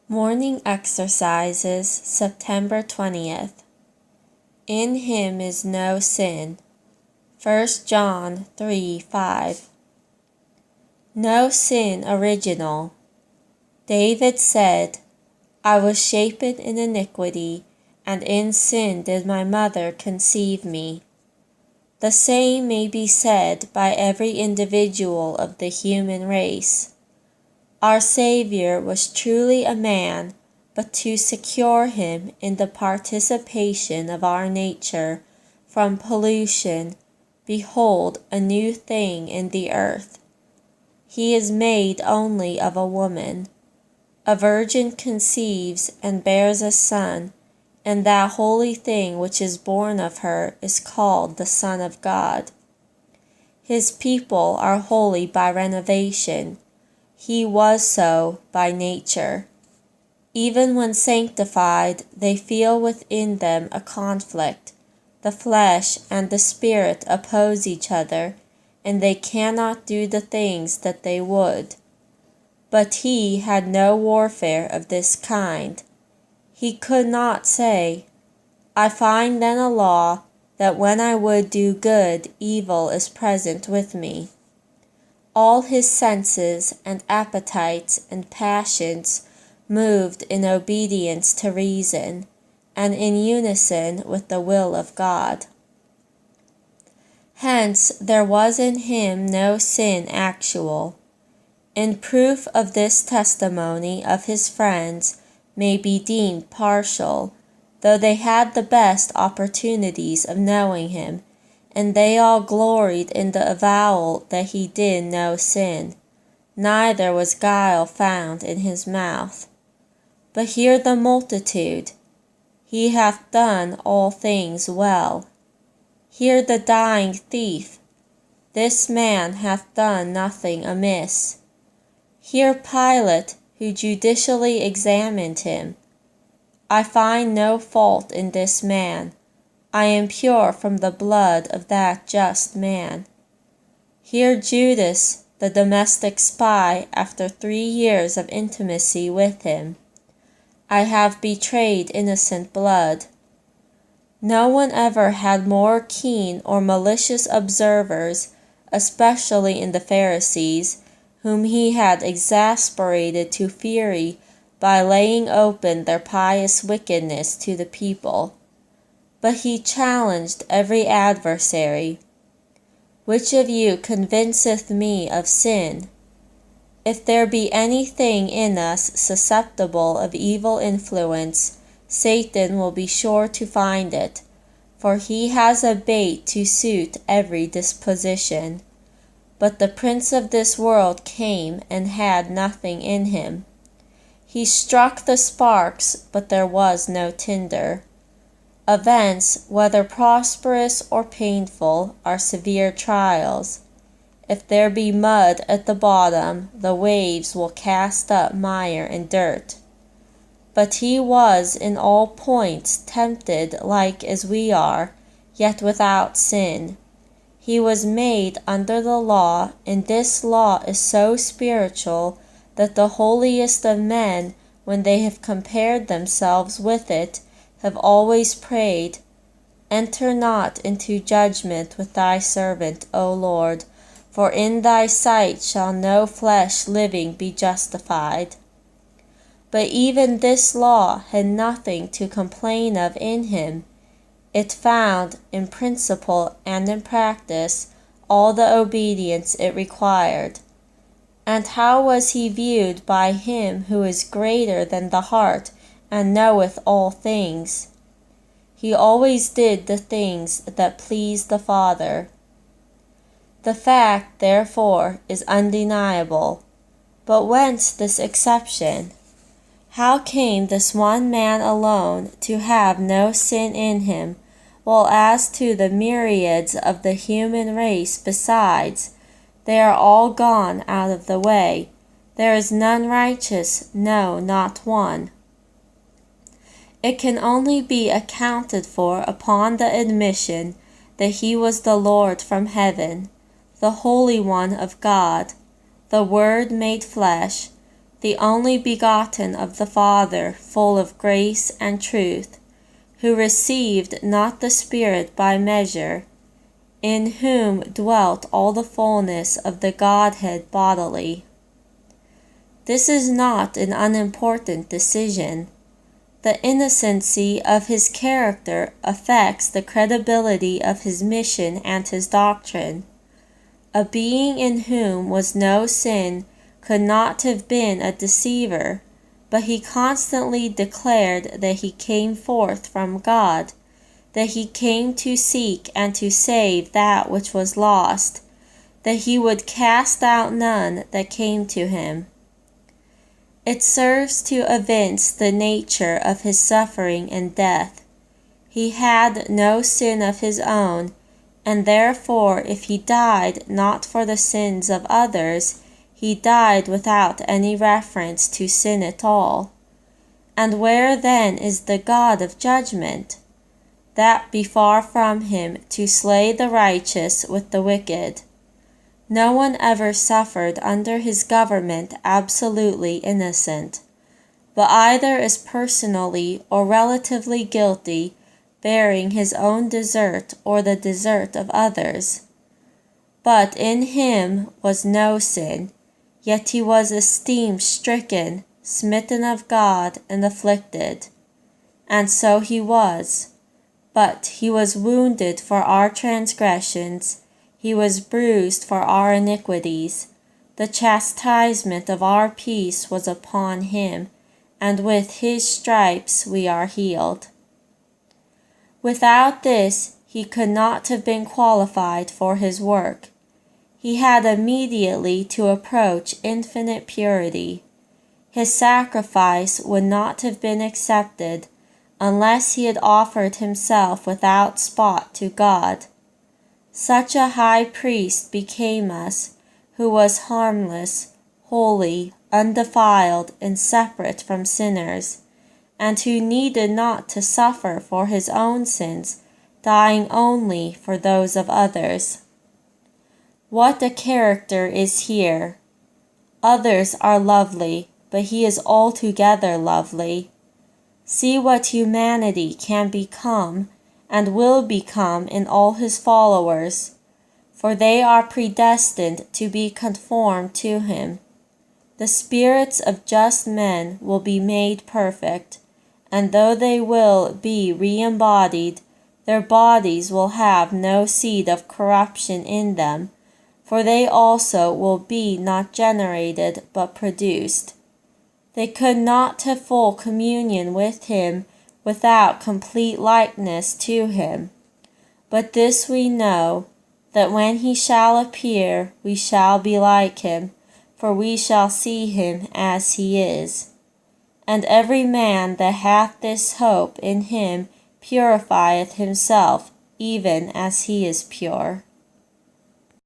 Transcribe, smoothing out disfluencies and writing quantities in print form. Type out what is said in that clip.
Morning Exercises, September 20th. In him is no sin. 1 John 3:5. No sin original. David said, I was shapen in iniquity, and in sin did my mother conceive me. The same may be said by every individual of the human race. Our Savior was truly a man, but to secure him in the participation of our nature from pollution, behold a new thing in the earth. He is made only of a woman. A virgin conceives and bears a son, and that holy thing which is born of her is called the Son of God. His people are holy by renovation. He was so by nature. Even when sanctified, they feel within them a conflict. The flesh and the spirit oppose each other, and they cannot do the things that they would. But he had no warfare of this kind. He could not say, I find then a law that when I would do good, evil is present with me. All his senses and appetites and passions moved in obedience to reason, and in unison with the will of God. Hence there was in him no sin actual. In proof of this testimony of his friends may be deemed partial, though they had the best opportunities of knowing him, and they all gloried in the avowal that he did no sin, neither was guile found in his mouth. But hear the multitude, he hath done all things well. Hear the dying thief, this man hath done nothing amiss. Hear Pilate, who judicially examined him, I find no fault in this man. I am pure from the blood of that just man. Hear Judas, the domestic spy, after 3 years of intimacy with him. I have betrayed innocent blood. No one ever had more keen or malicious observers, especially in the Pharisees, whom he had exasperated to fury by laying open their pious wickedness to the people. But he challenged every adversary. Which of you convinceth me of sin? If there be anything in us susceptible of evil influence, Satan will be sure to find it, for he has a bait to suit every disposition. But the prince of this world came and had nothing in him. He struck the sparks, but there was no tinder. Events, whether prosperous or painful, are severe trials. If there be mud at the bottom, the waves will cast up mire and dirt. But he was in all points tempted like as we are, yet without sin. He was made under the law, and this law is so spiritual that the holiest of men, when they have compared themselves with it, have always prayed, Enter not into judgment with thy servant, O Lord, for in thy sight shall no flesh living be justified. But even this law had nothing to complain of in him. It found, in principle and in practice, all the obedience it required. And how was he viewed by him who is greater than the heart, and knoweth all things? He always did the things that pleased the Father. The fact, therefore, is undeniable. But whence this exception? How came this one man alone to have no sin in him, while as to the myriads of the human race besides, they are all gone out of the way? There is none righteous, no, not one. It can only be accounted for upon the admission that he was the Lord from heaven, the Holy One of God, the Word made flesh, the only begotten of the Father, full of grace and truth, who received not the Spirit by measure, in whom dwelt all the fullness of the Godhead bodily. This is not an unimportant decision. The innocency of his character affects the credibility of his mission and his doctrine. A being in whom was no sin could not have been a deceiver, but he constantly declared that he came forth from God, that he came to seek and to save that which was lost, that he would cast out none that came to him. It serves to evince the nature of his suffering and death. He had no sin of his own, and therefore if he died not for the sins of others, he died without any reference to sin at all. And where then is the God of judgment? That be far from him to slay the righteous with the wicked. No one ever suffered under his government absolutely innocent, but either is personally or relatively guilty, bearing his own desert or the desert of others. But in him was no sin, yet he was esteemed stricken, smitten of God, and afflicted. And so he was. But he was wounded for our transgressions, he was bruised for our iniquities. The chastisement of our peace was upon him, and with his stripes we are healed. Without this, he could not have been qualified for his work. He had immediately to approach infinite purity. His sacrifice would not have been accepted unless he had offered himself without spot to God. Such a high priest became us, who was harmless, holy, undefiled, and separate from sinners, and who needed not to suffer for his own sins, dying only for those of others. What a character is here! Others are lovely, but he is altogether lovely. See what humanity can become and will become in all his followers, for they are predestined to be conformed to him. The spirits of just men will be made perfect, and though they will be re-embodied, their bodies will have no seed of corruption in them, for they also will be not generated but produced. They could not have full communion with him without complete likeness to him. But this we know, that when he shall appear, we shall be like him, for we shall see him as he is. And every man that hath this hope in him purifieth himself, even as he is pure.